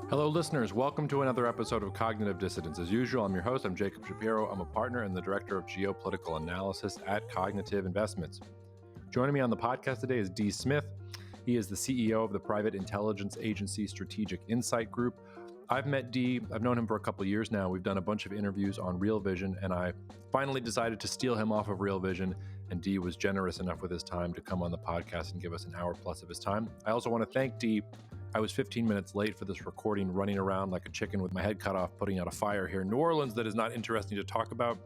Hello, listeners. Welcome to another episode of Cognitive Dissidence. As usual, I'm your host. I'm Jacob Shapiro. I'm a partner and the director of geopolitical analysis at Cognitive.investments. Joining me on the podcast today is Dee Smith. He is the CEO of the private intelligence agency Strategic Insight Group. I've met Dee. I've known him for a couple of years now. We've done a bunch of interviews on Real Vision, and I finally decided to steal him off of Real Vision, and Dee was generous enough with his time to come on the podcast and give us an hour plus of his time. I also want to thank Dee. I was 15 minutes late for this recording, running around like a chicken with my head cut off, putting out a fire here in New Orleans that is not interesting to talk about.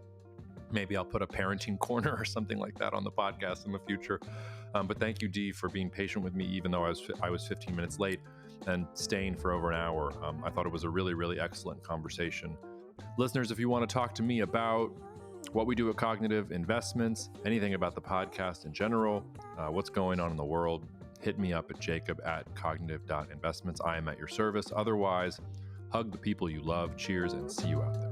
Maybe I'll put a parenting corner or something like that on the podcast in the future. But thank you, Dee, for being patient with me, even though I was 15 minutes late and staying for over an hour. I thought it was a really, really excellent conversation. Listeners, if you want to talk to me about what we do at Cognitive Investments, anything about the podcast in general, what's going on in the world, hit me up at jacob@cognitive.investments. I am at your service. Otherwise, hug the people you love. Cheers, and see you out there.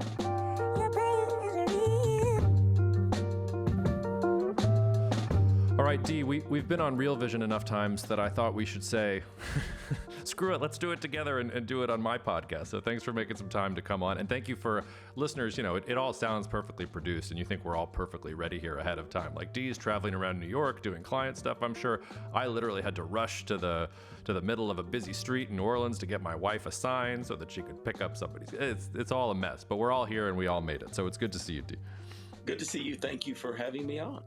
All right, Dee, we've been on Real Vision enough times that I thought we should say, screw it, let's do it together and do it on my podcast. So thanks for making some time to come on. And thank you for listeners. You know, it all sounds perfectly produced and you think we're all perfectly ready here ahead of time. Like Dee's traveling around New York doing client stuff. I'm sure I literally had to rush to the middle of a busy street in New Orleans to get my wife a sign so that she could pick up somebody's. It's all a mess, but we're all here and we all made it. So it's good to see you, Dee. Good to see you. Thank you for having me on.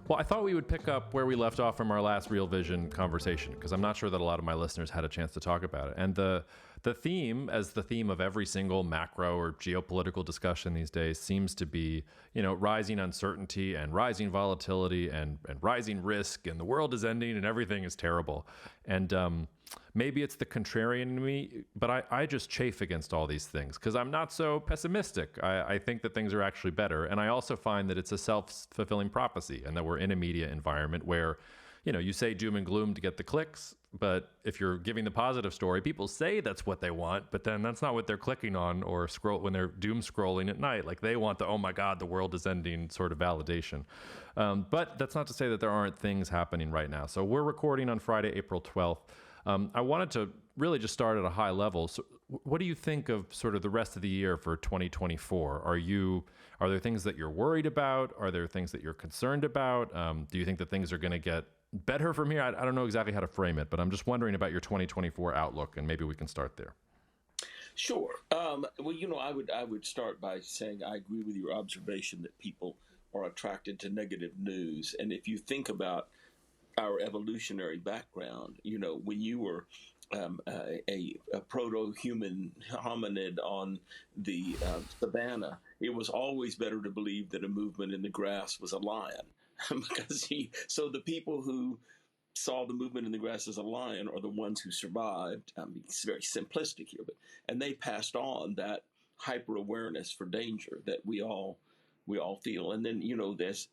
Well, I thought we would pick up where we left off from our last Real Vision conversation, because I'm not sure that a lot of my listeners had a chance to talk about it. And the theme, as the theme of every single macro or geopolitical discussion these days, seems to be, rising uncertainty and rising volatility and rising risk, and the world is ending and everything is terrible. And maybe it's the contrarian in me, but I just chafe against all these things because I'm not so pessimistic. I think that things are actually better. And I also find that it's a self-fulfilling prophecy and that we're in a media environment where, you say doom and gloom to get the clicks, but if you're giving the positive story, people say that's what they want, but then that's not what they're clicking on or scroll when they're doom scrolling at night. Like they want the, oh my God, the world is ending sort of validation. But that's not to say that there aren't things happening right now. So we're recording on Friday, April 12th. I wanted to really just start at a high level. So what do you think of sort of the rest of the year for 2024? Are there things that you're worried about? Are there things that you're concerned about? Do you think that things are going to get better from here? I don't know exactly how to frame it, but I'm just wondering about your 2024 outlook, and maybe we can start there. Sure. Well, I would start by saying I agree with your observation that people are attracted to negative news. And if you think about our evolutionary background, when you were a proto-human hominid on the savannah, it was always better to believe that a movement in the grass was a lion. So the people who saw the movement in the grass as a lion are the ones who survived. I mean, it's very simplistic here, and they passed on that hyper awareness for danger that we all feel. And then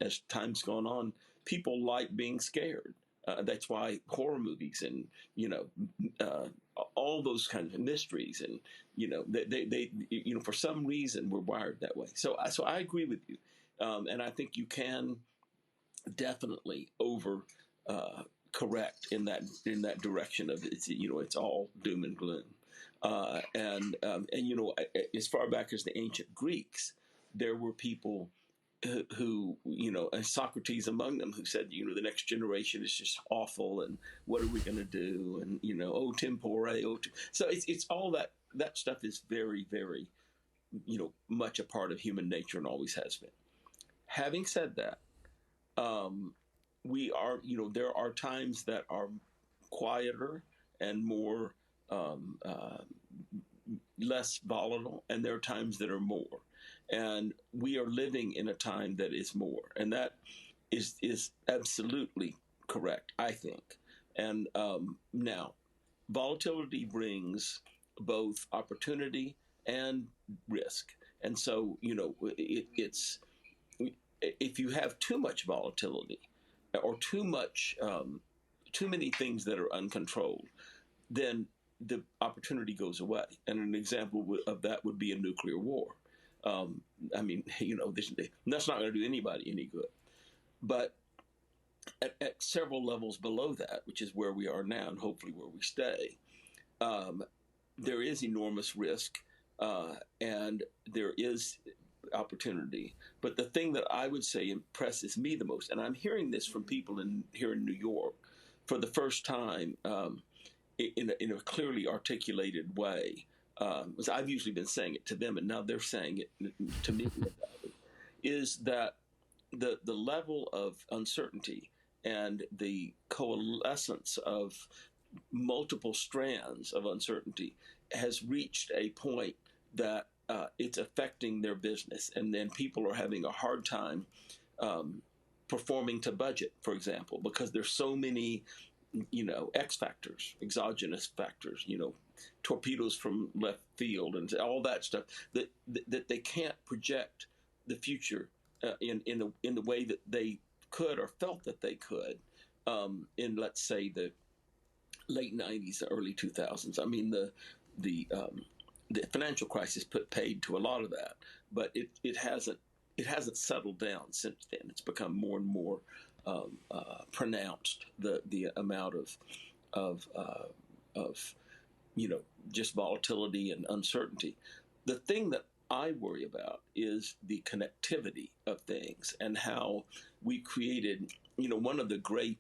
as time's gone on, people like being scared. That's why horror movies and all those kinds of mysteries and they for some reason we're wired that way. So I agree with you, and I think you can definitely over correct in that direction of it's all doom and gloom, and as far back as the ancient Greeks, there were people who and Socrates among them, who said, the next generation is just awful, and what are we going to do? And oh tempore, so it's all that stuff is very, very much a part of human nature and always has been. Having said that, we are there are times that are quieter and more less volatile, and there are times that are more. And we are living in a time that is more, and that is absolutely correct, I think. And now, volatility brings both opportunity and risk, and so it's if you have too much volatility or too many things that are uncontrolled, then the opportunity goes away. And an example of that would be a nuclear war. That's not going to do anybody any good. But at several levels below that, which is where we are now and hopefully where we stay, there is enormous risk, and there is opportunity. But the thing that I would say impresses me the most, and I'm hearing this from people here in New York for the first time, in a clearly articulated way, because I've usually been saying it to them, and now they're saying it to me, is that the level of uncertainty and the coalescence of multiple strands of uncertainty has reached a point that it's affecting their business, and then people are having a hard time performing to budget, for example, because there's so many, X factors, exogenous factors, torpedoes from left field, and all that stuff that they can't project the future in the way that they could or felt that they could in, let's say, the late '90s, early 2000s. I mean, the financial crisis put paid to a lot of that, but it hasn't settled down since then. It's become more and more pronounced, the amount of just volatility and uncertainty. The thing that I worry about is the connectivity of things and how we created, one of the great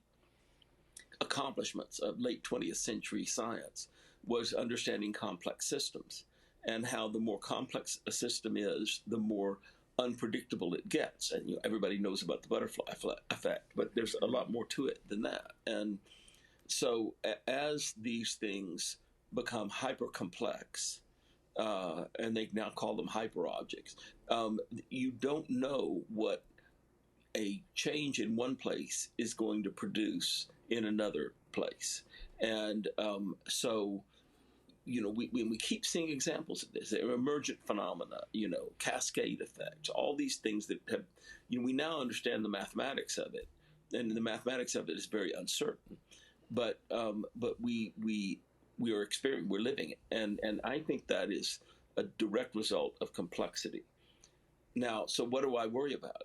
accomplishments of late 20th century science was understanding complex systems, and how the more complex a system is, the more unpredictable it gets. And everybody knows about the butterfly effect, but there's a lot more to it than that. And so as these things become hyper complex, and they now call them hyper objects, you don't know what a change in one place is going to produce in another place. And so, we keep seeing examples of this. There are emergent phenomena, cascade effects, all these things that have, we now understand the mathematics of it, and the mathematics of it is very uncertain. But we are experiencing, we're living it, and I think that is a direct result of complexity. Now, so what do I worry about?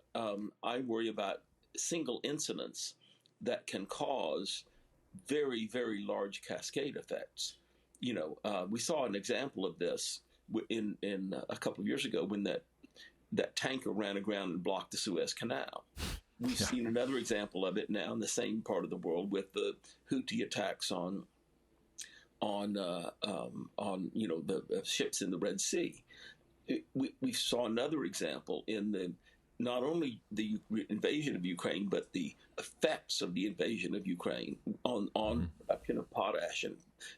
I worry about single incidents that can cause very, very large cascade effects. We saw an example of this in a couple of years ago when that tanker ran aground and blocked the Suez Canal. We've seen another example of it now in the same part of the world with the Houthi attacks on the ships in the Red Sea. We saw another example in not only the invasion of Ukraine, but the effects of the invasion of Ukraine on production of potash and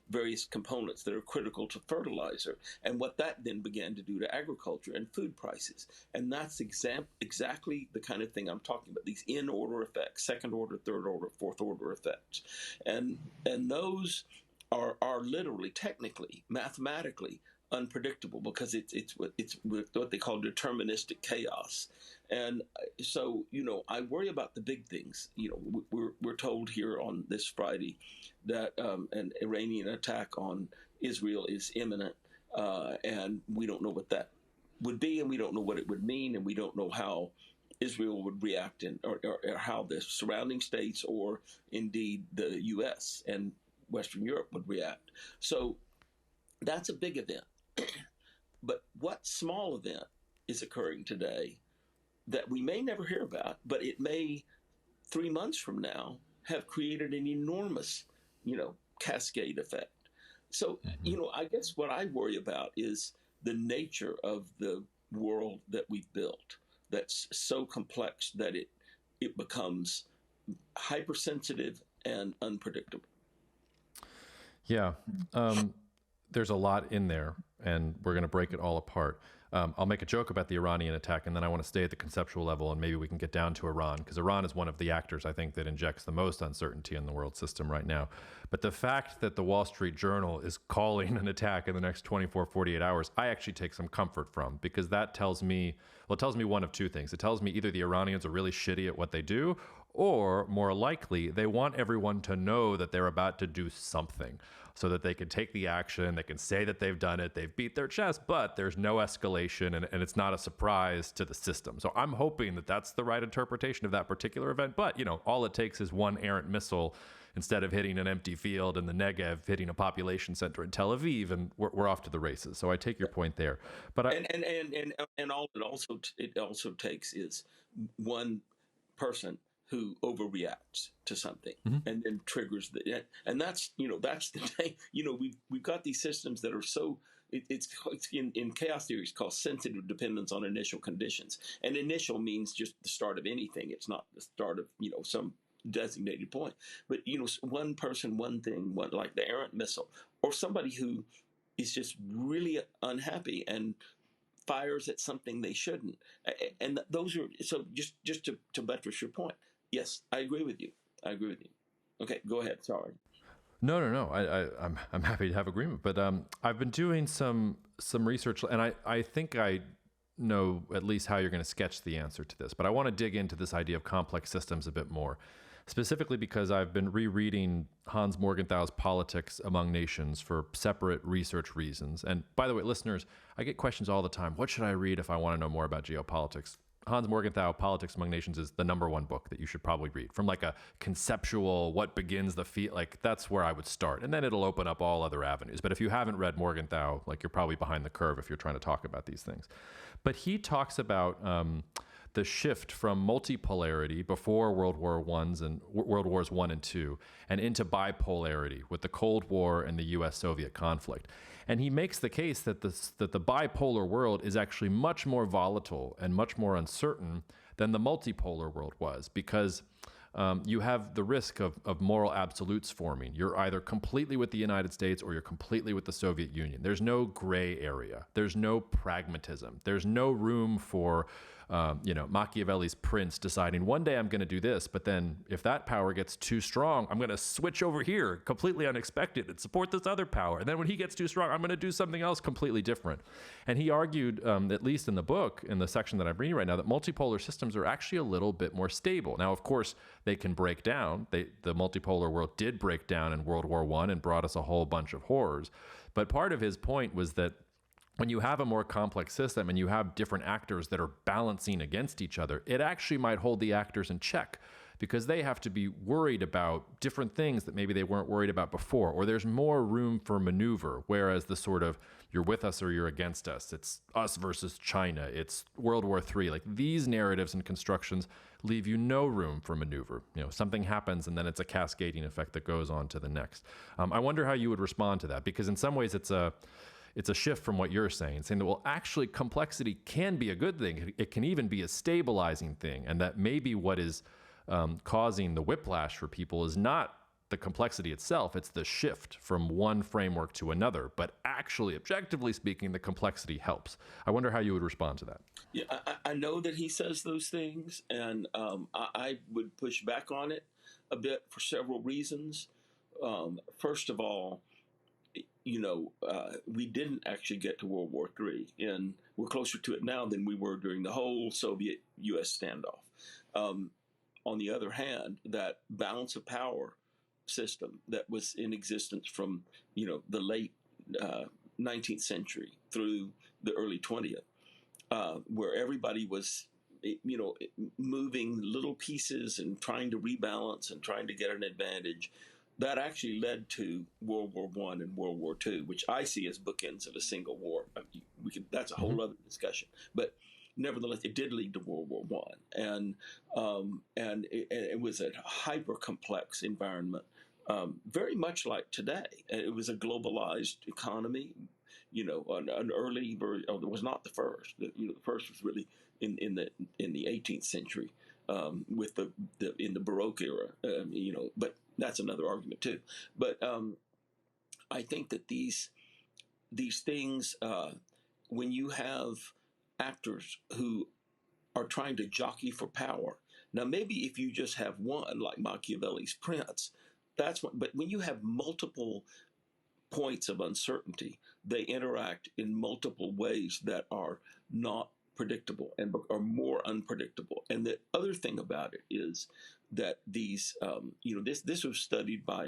various components that are critical to fertilizer, and what that then began to do to agriculture and food prices. And that's exactly the kind of thing I'm talking about, these in-order effects, second order, third order, fourth order effects. And those are literally, technically, mathematically unpredictable, because it's what they call deterministic chaos. And so, I worry about the big things. We're told here on this Friday that an Iranian attack on Israel is imminent, and we don't know what that would be, and we don't know what it would mean, and we don't know how Israel would react, or how the surrounding states, or indeed the U.S. and Western Europe would react. So that's a big event. But what small event is occurring today that we may never hear about, but it may 3 months from now have created an enormous, cascade effect. So, I guess what I worry about is the nature of the world that we've built, that's so complex that it becomes hypersensitive and unpredictable. Yeah. There's a lot in there, and we're going to break it all apart. I'll make a joke about the Iranian attack, and then I want to stay at the conceptual level, and maybe we can get down to Iran, because Iran is one of the actors, I think, that injects the most uncertainty in the world system right now. But the fact that the Wall Street Journal is calling an attack in the next 24, 48 hours, I actually take some comfort from, because that tells me one of two things. It tells me either the Iranians are really shitty at what they do, or more likely, they want everyone to know that they're about to do something, so that they can take the action, they can say that they've done it, they've beat their chest, but there's no escalation, and it's not a surprise to the system. So I'm hoping that that's the right interpretation of that particular event. But, all it takes is one errant missile instead of hitting an empty field in the Negev, hitting a population center in Tel Aviv, and we're off to the races. So I take your point there. But and all it also takes is one person who overreacts to something and then triggers and that's that's the thing. We've got these systems that are so it's in chaos theory it's called sensitive dependence on initial conditions, and initial means just the start of anything. It's not the start of some designated point, but one person, one thing, like the errant missile, or somebody who is just really unhappy and fires at something they shouldn't. And those are so just to buttress your point. Yes, I agree with you. Okay, go ahead. Sorry. No. I'm happy to have agreement, but I've been doing some research, and I think I know at least how you're going to sketch the answer to this, but I want to dig into this idea of complex systems a bit more, specifically because I've been rereading Hans Morgenthau's Politics Among Nations for separate research reasons. And by the way, listeners, I get questions all the time. What should I read if I want to know more about geopolitics? Hans Morgenthau, Politics Among Nations, is the #1 book that you should probably read. From like a conceptual, what begins the field, like that's where I would start. And then it'll open up all other avenues. But if you haven't read Morgenthau, like you're probably behind the curve if you're trying to talk about these things. But he talks about the shift from multipolarity before World Wars I and II, and into bipolarity with the Cold War and the U.S.-Soviet conflict. And he makes the case that the bipolar world is actually much more volatile and much more uncertain than the multipolar world was, because you have the risk of moral absolutes forming. You're either completely with the United States or you're completely with the Soviet Union. There's no gray area. There's no pragmatism. There's no room for Machiavelli's prince deciding one day I'm going to do this, but then if that power gets too strong, I'm going to switch over here completely unexpected and support this other power. And then when he gets too strong, I'm going to do something else completely different. And he argued, at least in the book, in the section that I'm reading right now, that multipolar systems are actually a little bit more stable. Now, of course, they can break down. The multipolar world did break down in World War I and brought us a whole bunch of horrors. But part of his point was that when you have a more complex system and you have different actors that are balancing against each other, it actually might hold the actors in check, because they have to be worried about different things that maybe they weren't worried about before, or there's more room for maneuver, whereas the sort of you're with us or you're against us, it's us versus China, it's World War III, like these narratives and constructions leave you no room for maneuver. Something happens and then it's a cascading effect that goes on to the next. I wonder how you would respond to that, because in some ways it's a shift from what you're saying that, well, actually complexity can be a good thing. It can even be a stabilizing thing. And that maybe what is causing the whiplash for people is not the complexity itself. It's the shift from one framework to another. But actually, objectively speaking, the complexity helps. I wonder how you would respond to that. Yeah, I know that he says those things, and I would push back on it a bit for several reasons. First of all, we didn't actually get to World War III, and we're closer to it now than we were during the whole Soviet-U.S. standoff. On the other hand, that balance of power system that was in existence from, the late 19th century through the early 20th, where everybody was, moving little pieces and trying to rebalance and trying to get an advantage, that actually led to World War I and World War II, which I see as bookends of a single war. That's a whole other discussion. But nevertheless, it did lead to World War I, and it was a hyper complex environment, very much like today. It was a globalized economy. An early version. It was not the first. The first was really in the 18th century, with in the Baroque era. But that's another argument too. But I think that these things, when you have actors who are trying to jockey for power. Now, maybe if you just have one, like Machiavelli's prince, that's what. But when you have multiple points of uncertainty, they interact in multiple ways that are not predictable and are more unpredictable. And the other thing about it is that these, this was studied by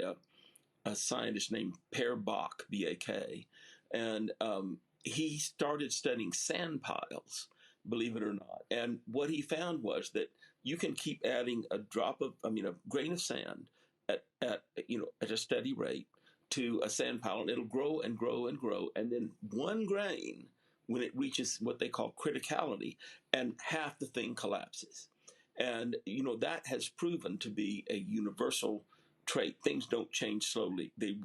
a scientist named Per Bak, B-A-K, and he started studying sand piles, believe it or not. And what he found was that you can keep adding a grain of sand at a steady rate to a sand pile, and it'll grow and grow and grow, and then one grain, when it reaches what they call criticality, and half the thing collapses. And that has proven to be a universal trait. Things don't change slowly. They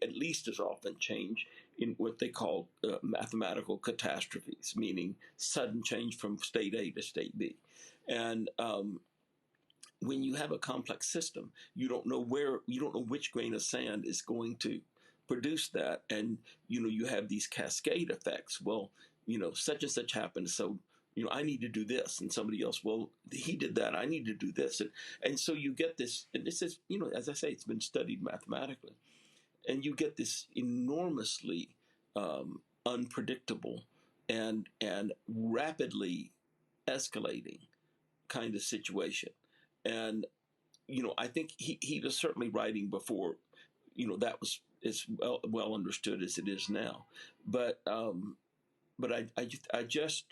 at least as often change in what they call mathematical catastrophes, meaning sudden change from state A to state B. And when you have a complex system, you don't know which grain of sand is going to produce that, and you have these cascade effects. Well, such and such happened, so I need to do this, and somebody else, well, he did that, I need to do this, and so you get this, and this is, as I say, it's been studied mathematically, and you get this enormously unpredictable and rapidly escalating kind of situation. And I think he was certainly writing before that was as well understood as it is now, but I just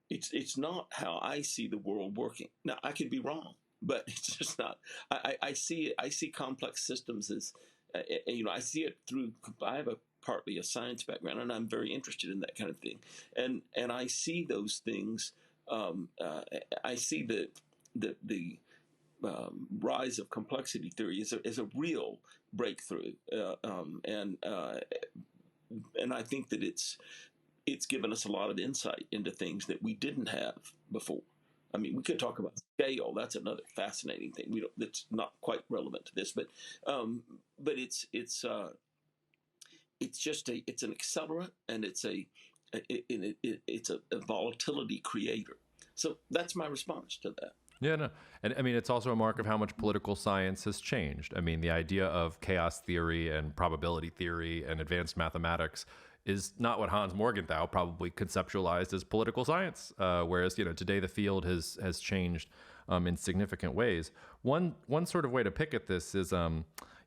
it's not how I see the world working. Now I could be wrong, but it's just not. I see complex systems as I see it through. I have partly a science background, and I'm very interested in that kind of thing, and I see those things. I see the rise of complexity theory is a real breakthrough, and I think that it's given us a lot of insight into things that we didn't have before. I mean, we could talk about scale. That's another fascinating thing. That's not quite relevant to this, but it's just it's an accelerant, and it's a volatility creator. So that's my response to that. Yeah, no. And I mean, it's also a mark of how much political science has changed. I mean, the idea of chaos theory and probability theory and advanced mathematics is not what Hans Morgenthau probably conceptualized as political science. Whereas, today the field has changed in significant ways. One sort of way to pick at this is,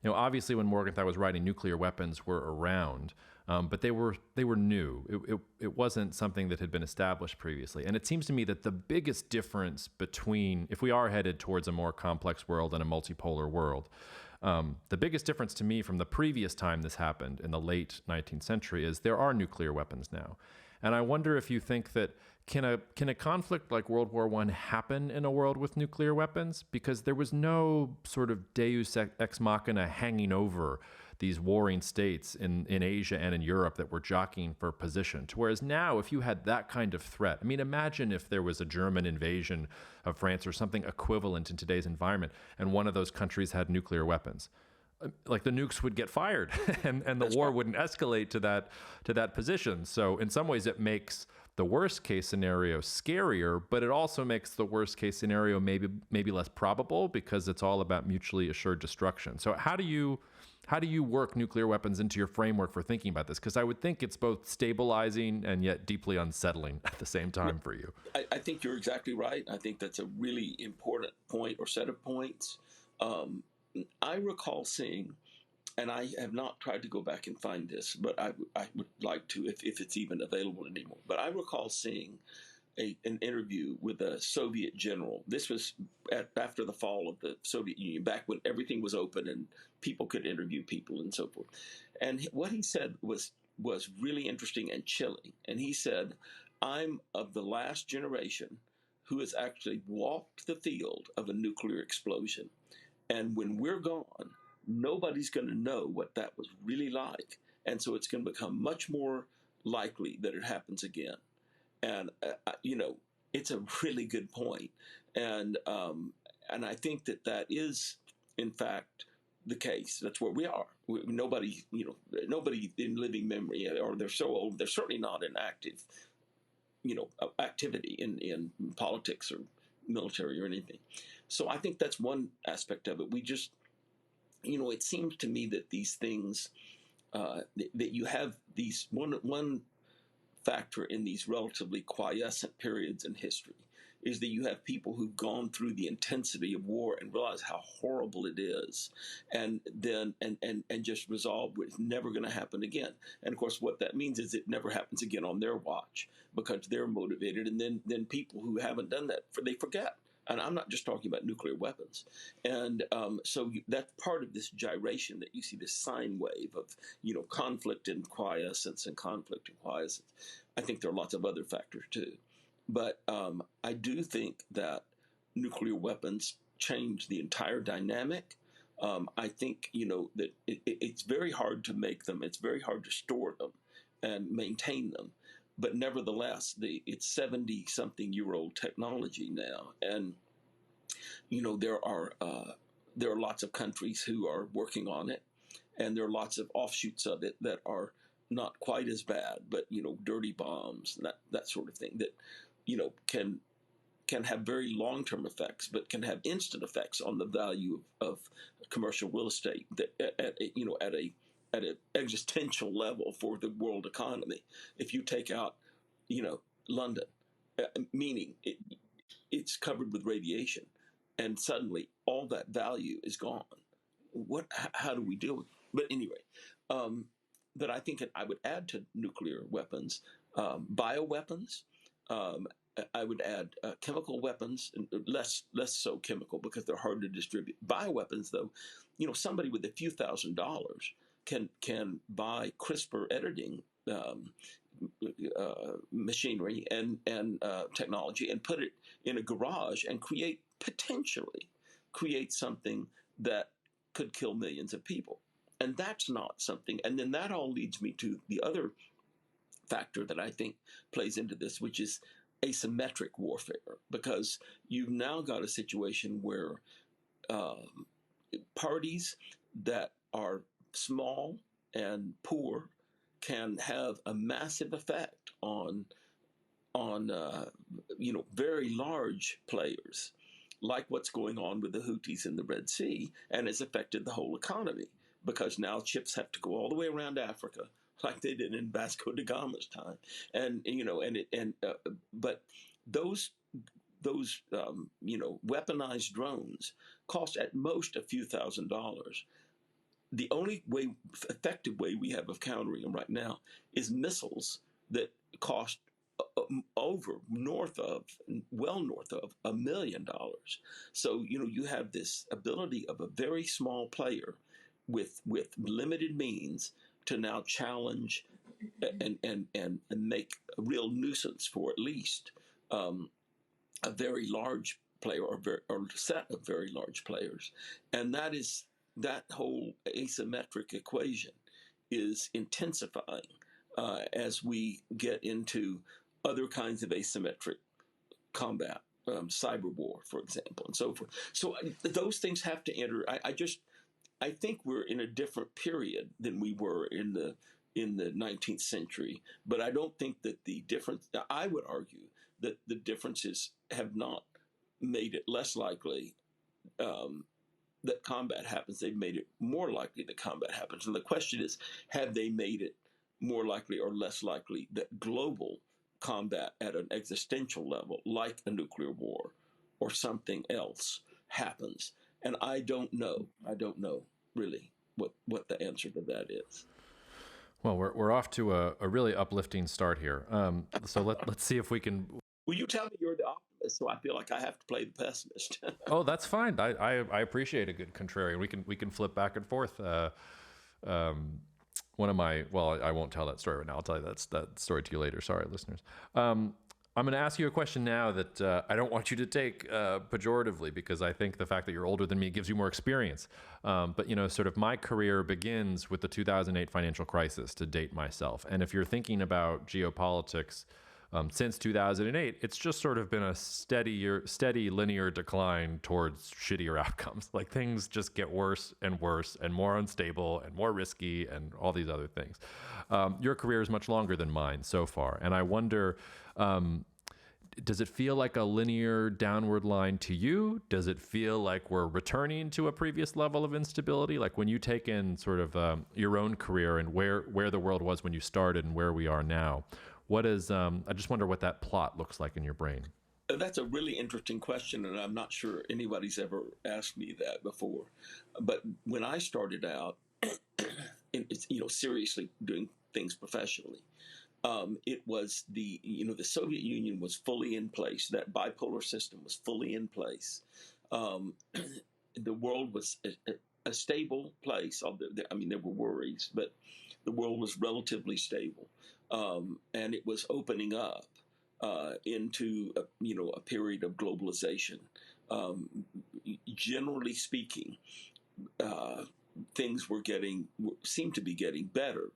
obviously when Morgenthau was writing, nuclear weapons were around. But they were new. It wasn't something that had been established previously. And it seems to me that the biggest difference between, if we are headed towards a more complex world and a multipolar world, the biggest difference to me from the previous time this happened in the late 19th century is there are nuclear weapons now. And I wonder if you think that can a conflict like World War I happen in a world with nuclear weapons? Because there was no sort of deus ex machina hanging over these warring states in Asia and in Europe that were jockeying for position. Whereas now, if you had that kind of threat, I mean, imagine if there was a German invasion of France or something equivalent in today's environment, and one of those countries had nuclear weapons. Like the nukes would get fired, and the war wouldn't escalate to that position. So in some ways, it makes the worst case scenario scarier, but it also makes the worst case scenario maybe less probable because it's all about mutually assured destruction. So how do you work nuclear weapons into your framework for thinking about this? Because I would think it's both stabilizing and yet deeply unsettling at the same time for you. I think you're exactly right. I think that's a really important point or set of points. I recall seeing, and I have not tried to go back and find this, but I would like to if it's even available anymore. But I recall seeing an interview with a Soviet general. This was after the fall of the Soviet Union, back when everything was open and people could interview people and so forth. And what he said was really interesting and chilling. And he said, "I'm of the last generation who has actually walked the field of a nuclear explosion. And when we're gone, nobody's going to know what that was really like. And so it's going to become much more likely that it happens again." And it's a really good point, and I think that is in fact the case. That's where we are. Nobody in living memory, or they're so old, they're certainly not in active, activity in politics or military or anything. So I think that's one aspect of it. We just, it seems to me that these things that you have these one factor in these relatively quiescent periods in history is that you have people who've gone through the intensity of war and realize how horrible it is, and then and just resolve it's never going to happen again. And of course, what that means is it never happens again on their watch because they're motivated. And then people who haven't done that, they forget. And I'm not just talking about nuclear weapons. And that's part of this gyration that you see, this sine wave of, conflict and quiescence and conflict and quiescence. I think there are lots of other factors too. But I do think that nuclear weapons change the entire dynamic. I think, that it's very hard to make them. It's very hard to store them and maintain them. But nevertheless, it's 70-something-year-old technology now, and there are lots of countries who are working on it, and there are lots of offshoots of it that are not quite as bad, but dirty bombs, and that sort of thing that can have very long-term effects, but can have instant effects on the value of commercial real estate that at an existential level for the world economy. If you take out, London, meaning it's covered with radiation, and suddenly all that value is gone. How do we deal with it? But anyway, that I think I would add to nuclear weapons, bioweapons. I would add chemical weapons, less so chemical because they're hard to distribute. Bioweapons, though, somebody with a few $1,000s can buy CRISPR editing machinery and technology and put it in a garage and potentially create something that could kill millions of people. And that's not something. And then that all leads me to the other factor that I think plays into this, which is asymmetric warfare, because you've now got a situation where parties that are small and poor can have a massive effect on very large players, like what's going on with the Houthis in the Red Sea, and has affected the whole economy because now ships have to go all the way around Africa, like they did in Vasco da Gama's time, but those weaponized drones cost at most a few $1,000s. The only effective way we have of countering them right now is missiles that cost well north of $1 million. So you have this ability of a very small player with limited means to now challenge and make a real nuisance for at least a very large player or a set of very large players, and that whole asymmetric equation is intensifying as we get into other kinds of asymmetric combat, cyber war, for example, and so forth. So those things have to enter. I think we're in a different period than we were in the 19th century, but I don't think that the difference. I would argue that the differences have not made it less likely that combat happens. They've made it more likely that combat happens. And the question is, have they made it more likely or less likely that global combat at an existential level, like a nuclear war or something else, happens? And I don't know. I don't know really what the answer to that is. Well, we're off to a really uplifting start here. So let's see if we can. Well, you tell me you're the optimist, so I feel like I have to play the pessimist. Oh, that's fine. I appreciate a good contrarian. We can flip back and forth. One of my, well, I won't tell that story right now. I'll tell you that story to you later. Sorry, listeners. I'm going to ask you a question now that I don't want you to take pejoratively, because I think the fact that you're older than me gives you more experience. But, sort of my career begins with the 2008 financial crisis, to date myself. And if you're thinking about geopolitics since 2008, it's just sort of been a steady linear decline towards shittier outcomes. Like things just get worse and worse and more unstable and more risky and all these other things. Your career is much longer than mine so far. And I wonder, does it feel like a linear downward line to you? Does it feel like we're returning to a previous level of instability? Like when you take in sort of your own career and where the world was when you started and where we are now, what is, I just wonder what that plot looks like in your brain. That's a really interesting question, and I'm not sure anybody's ever asked me that before. But when I started out, seriously doing things professionally, It was the Soviet Union was fully in place. That bipolar system was fully in place. Um, the world was a stable place. I mean, there were worries, but the world was relatively stable, and it was opening up into a period of globalization. Um, Generally speaking, uh, things seemed to be getting better.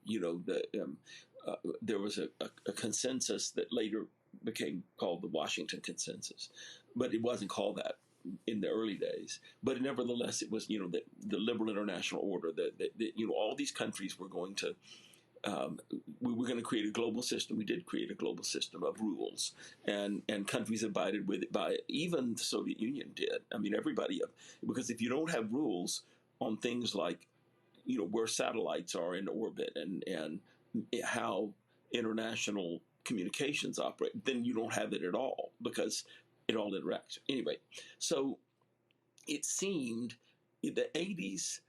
There was a consensus that later became called the Washington Consensus, but it wasn't called that in the early days. But nevertheless, it was the liberal international order that all these countries were going to. We were going to create a global system. We did create a global system of rules, and countries abided with it. By even the Soviet Union did. I mean, everybody, because if you don't have rules on things like where satellites are in orbit and how international communications operate, then you don't have it at all because it all interacts. Anyway, so it seemed the 80s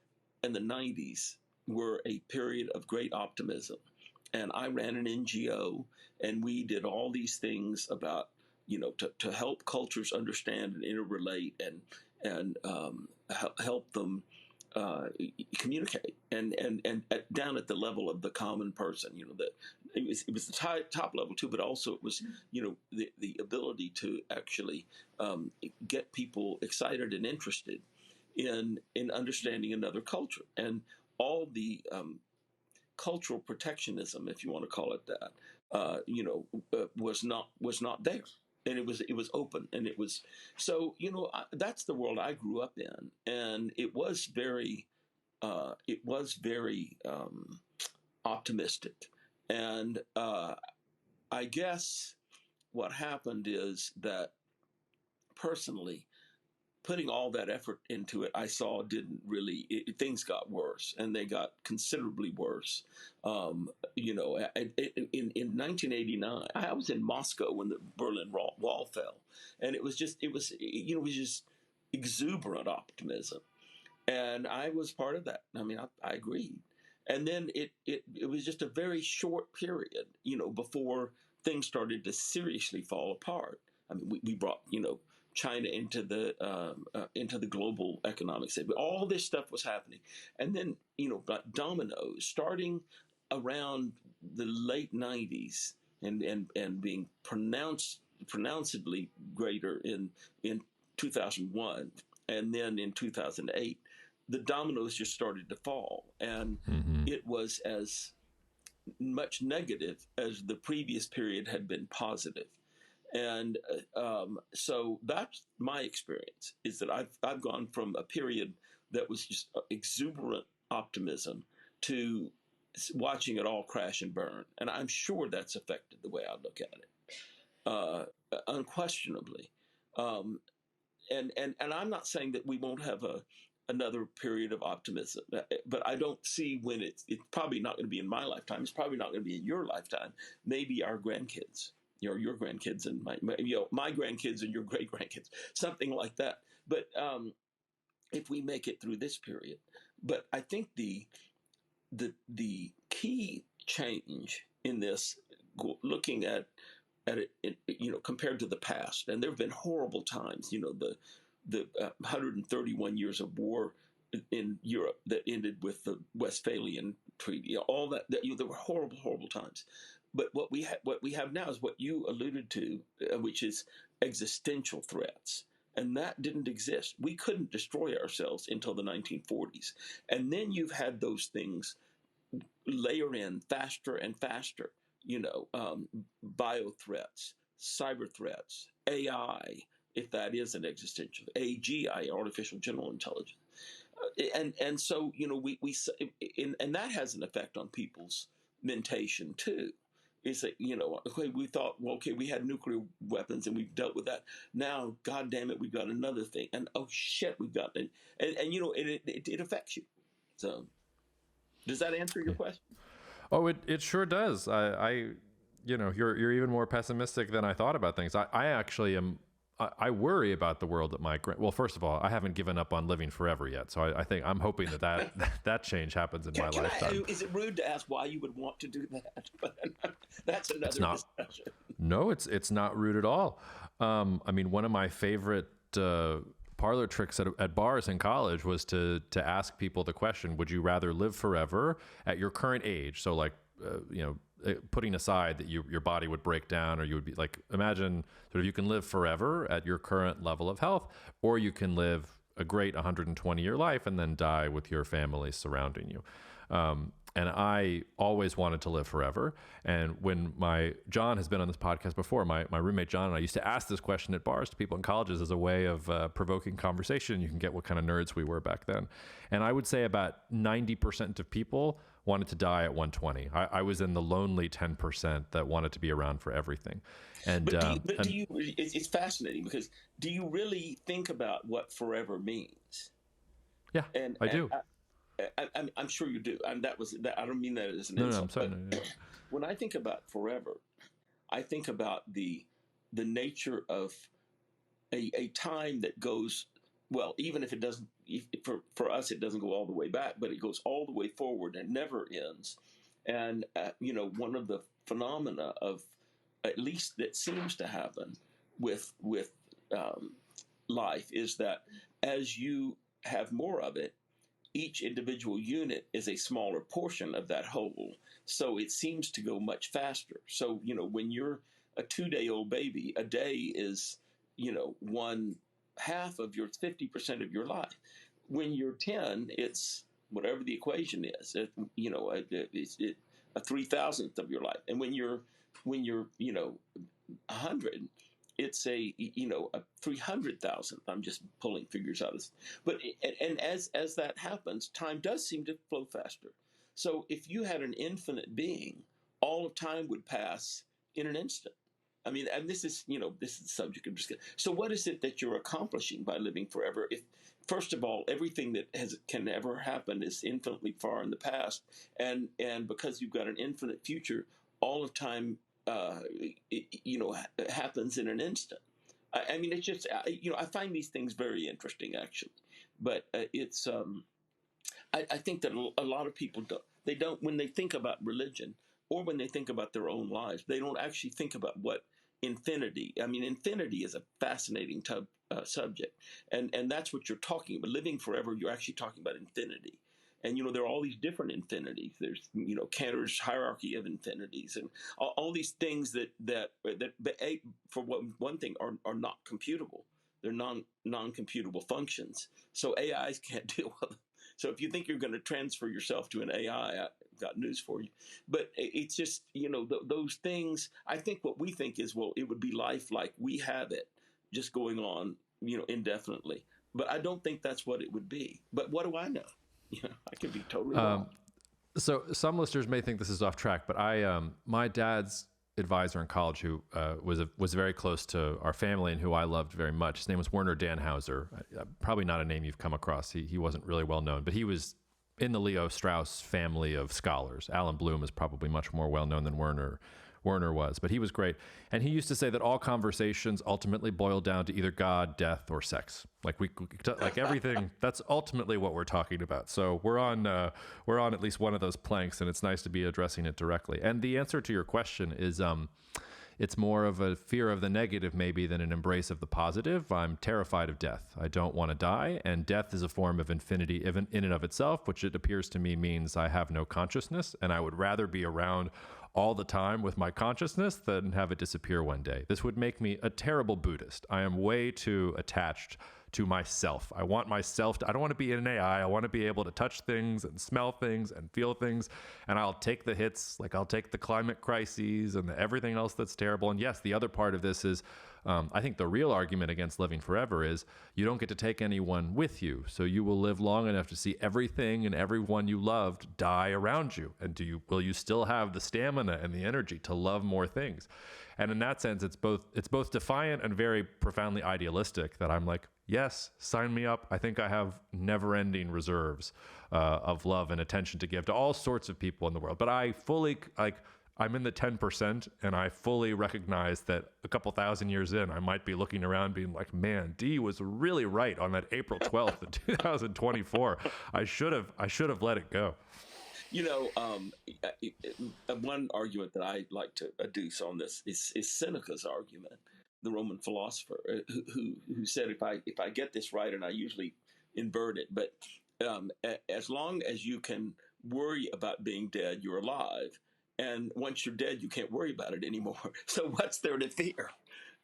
and the 90s were a period of great optimism. And I ran an NGO, and we did all these things about, to help cultures understand and interrelate and help them communicate and down at the level of the common person. That it was the top level too, but also it was the ability to actually get people excited and interested in understanding another culture, and all the cultural protectionism, if you want to call it that, was not there. And it was open, and it was so that's the world I grew up in, and it was very optimistic. And I guess what happened is that personally, putting all that effort into it, I saw didn't really. Things got worse, and they got considerably worse. In 1989, I was in Moscow when the Berlin Wall fell, and it was just exuberant optimism, and I was part of that. I mean, I agreed. And then it was just a very short period, before things started to seriously fall apart. I mean, we brought, China into the global economic system. All this stuff was happening, and then like dominoes, starting around the late '90s and being pronouncedly greater in 2001, and then in 2008, the dominoes just started to fall, and it was as much negative as the previous period had been positive. And so that's my experience, is that I've gone from a period that was just exuberant optimism to watching it all crash and burn. And I'm sure that's affected the way I look at it, unquestionably. And I'm not saying that we won't have another period of optimism, but I don't see when it's probably not going to be in my lifetime. It's probably not going to be in your lifetime. Maybe our grandkids, your grandkids and my grandkids and your great grandkids, something like that. But if we make it through this period, but I think the key change in this, looking at it, compared to the past, and there have been horrible times. The 131 years of war in Europe that ended with the Westphalian Treaty. All that there were horrible times. But what we have now is what you alluded to, which is existential threats. And that didn't exist. We couldn't destroy ourselves until the 1940s. And then you've had those things layer in faster and faster, bio threats, cyber threats, AI, if that is an existential, AGI, artificial general intelligence. And so, and that has an effect on people's mentation too. It's like, okay, we thought, well, okay, we had nuclear weapons and we've dealt with that. Now, God damn it, we've got another thing. And oh shit, we've got it. And it affects you. So does that answer your question? Oh, it sure does. You're even more pessimistic than I thought about things. I actually am I worry about the world that well, first of all, I haven't given up on living forever yet. So I think I'm hoping that change happens in my lifetime. Is it rude to ask why you would want to do that? But that's another discussion. No, it's not rude at all. I mean, one of my favorite parlor tricks at bars in college was to ask people the question, would you rather live forever at your current age? So like, putting aside that your body would break down, or you would be like, imagine sort of you can live forever at your current level of health, or you can live a great 120-year life and then die with your family surrounding you. And I always wanted to live forever. And when John has been on this podcast before, my roommate John and I used to ask this question at bars to people in colleges as a way of provoking conversation. You can get what kind of nerds we were back then. And I would say about 90% of people wanted to die at 120. I was in the lonely 10% that wanted to be around for everything. And it's fascinating, because do you really think about what forever means? Yeah, I do. I'm sure you do. And that. I don't mean that as an insult. No, I'm sorry. No. When I think about forever, I think about the nature of a time that goes, well, even if it doesn't, for us, it doesn't go all the way back, but it goes all the way forward and never ends. And, one of the phenomena of, at least that seems to happen with life, is that as you have more of it, each individual unit is a smaller portion of that whole. So it seems to go much faster. So, when you're a 2-day-old baby, a day is, 1/2 of your 50% of your life. When you're 10, it's whatever the equation is, it's a 3,000th of your life. And when you're 100, it's a 300,000th. I'm just pulling figures out of this. But as that happens, time does seem to flow faster. So if you had an infinite being, all of time would pass in an instant. I mean, and this is the subject of discussion. So what is it that you're accomplishing by living forever? If, first of all, everything that can ever happen is infinitely far in the past, and because you've got an infinite future, all of time happens in an instant. I mean, it's just, I find these things very interesting, actually. But it's, I think that a lot of people don't, when they think about religion, or when they think about their own lives, they don't actually think about what infinity. I mean, infinity is a fascinating subject. And that's what you're talking about. Living forever, you're actually talking about infinity. And, there are all these different infinities. There's, Cantor's hierarchy of infinities, and all these things that for one thing, are not computable. They're non-computable functions. So AIs can't deal with them. So if you think you're going to transfer yourself to an AI, I've got news for you. But it's just, those things, I think what we think is, well, it would be life like we have it, just going on, indefinitely. But I don't think that's what it would be. But what do I know? I could be totally wrong. So some listeners may think this is off track, but my dad's advisor in college, who was very close to our family and who I loved very much, his name was Werner Dannhauser. Probably not a name you've come across. He wasn't really well known, but he was in the Leo Strauss family of scholars. Alan Bloom is probably much more well known than Werner was, but he was great. And he used to say that all conversations ultimately boil down to either God, death, or sex. Like like everything, that's ultimately what we're talking about. So we're on at least one of those planks, and it's nice to be addressing it directly. And the answer to your question is, it's more of a fear of the negative maybe than an embrace of the positive. I'm terrified of death. I don't want to die. And death is a form of infinity in and of itself, which it appears to me means I have no consciousness, and I would rather be around all the time with my consciousness than have it disappear one day. This would make me a terrible Buddhist. I am way too attached to myself. I want myself I don't want to be in an AI. I want to be able to touch things and smell things and feel things. And I'll take the hits, like I'll take the climate crises and everything else that's terrible. And yes, the other part of this is, I think the real argument against living forever is you don't get to take anyone with you. So you will live long enough to see everything and everyone you loved die around you. And will you still have the stamina and the energy to love more things? And in that sense, it's both defiant and very profoundly idealistic that I'm like, yes, sign me up. I think I have never-ending reserves of love and attention to give to all sorts of people in the world. But I fully, I'm in the 10%, and I fully recognize that a couple thousand years in, I might be looking around being like, man, Dee was really right on that April 12th of 2024. I should have let it go. One argument that I like to adduce on this is Seneca's argument, the Roman philosopher, who said, if I get this right, and I usually invert it, but as long as you can worry about being dead, you're alive, and once you're dead, you can't worry about it anymore. So what's there to fear?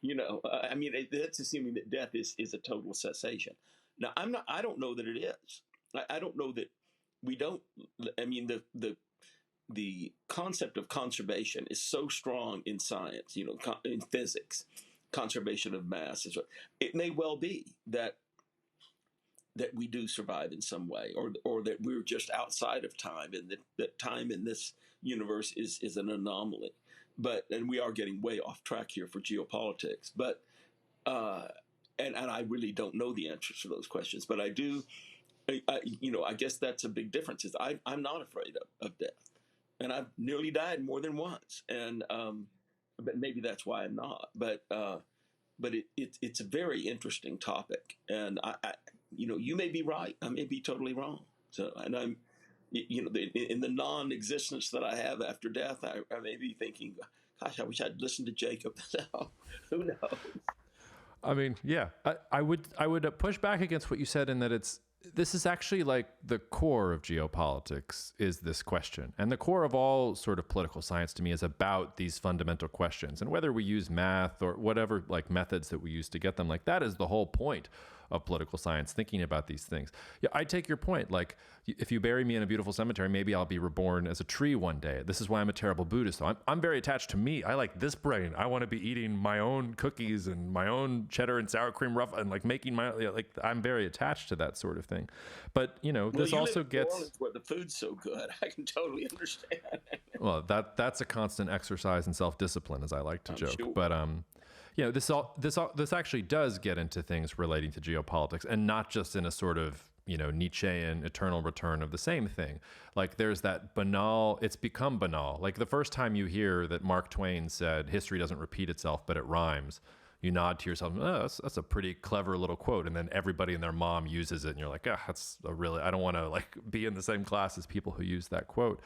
That's assuming that death is a total cessation. Now, I don't know that it is. I don't know that we don't. I mean, the concept of conservation is so strong in science, in physics, conservation of mass. It may well be that we do survive in some way, or that we're just outside of time, and that time in this universe is an anomaly. And we are getting way off track here for geopolitics. But and I really don't know the answers to those questions, but I do. I guess that's a big difference. Is I'm not afraid of death, and I've nearly died more than once, and but maybe that's why I'm not. But it's a very interesting topic, and you may be right, I may be totally wrong. So, and I'm, in the non-existence that I have after death, I may be thinking, gosh, I wish I'd listened to Jacob. Who knows? I mean, yeah, I would push back against what you said in that this is actually like the core of geopolitics is this question. And the core of all sort of political science to me is about these fundamental questions. And whether we use math or whatever like methods that we use to get them, like that is the whole point of political science, thinking about these things. Yeah, I take your point. Like, if you bury me in a beautiful cemetery, maybe I'll be reborn as a tree one day. This is why I'm a terrible Buddhist. So I'm very attached to me. I like this brain. I want to be eating my own cookies and my own cheddar and sour cream ruffle and like making my, I'm very attached to that sort of thing. But, this also gets... New Orleans where the food's so good. I can totally understand. Well, that's a constant exercise in self-discipline, as I like to joke. Sure. But, this actually does get into things relating to geopolitics, and not just in a sort of, Nietzschean eternal return of the same thing. Like, there's that banal, it's become banal. Like, the first time you hear that Mark Twain said, history doesn't repeat itself, but it rhymes, you nod to yourself, oh, that's a pretty clever little quote. And then everybody and their mom uses it, and you're like, I don't want to like be in the same class as people who use that quote.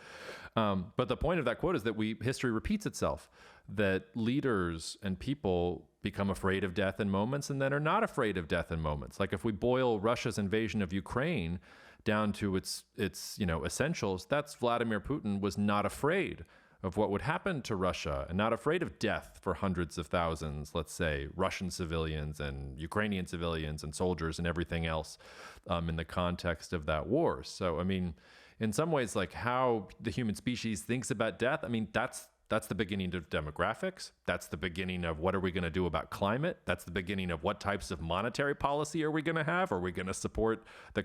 But the point of that quote is that history repeats itself, that leaders and people become afraid of death in moments and then are not afraid of death in moments. Like, if we boil Russia's invasion of Ukraine down to its essentials, that's Vladimir Putin was not afraid of what would happen to Russia and not afraid of death for hundreds of thousands, let's say, Russian civilians and Ukrainian civilians and soldiers and everything else in the context of that war. So, I mean, in some ways, like how the human species thinks about death, I mean, that's the beginning of demographics. That's the beginning of what are we going to do about climate. That's the beginning of what types of monetary policy are we going to have? Are we going to support the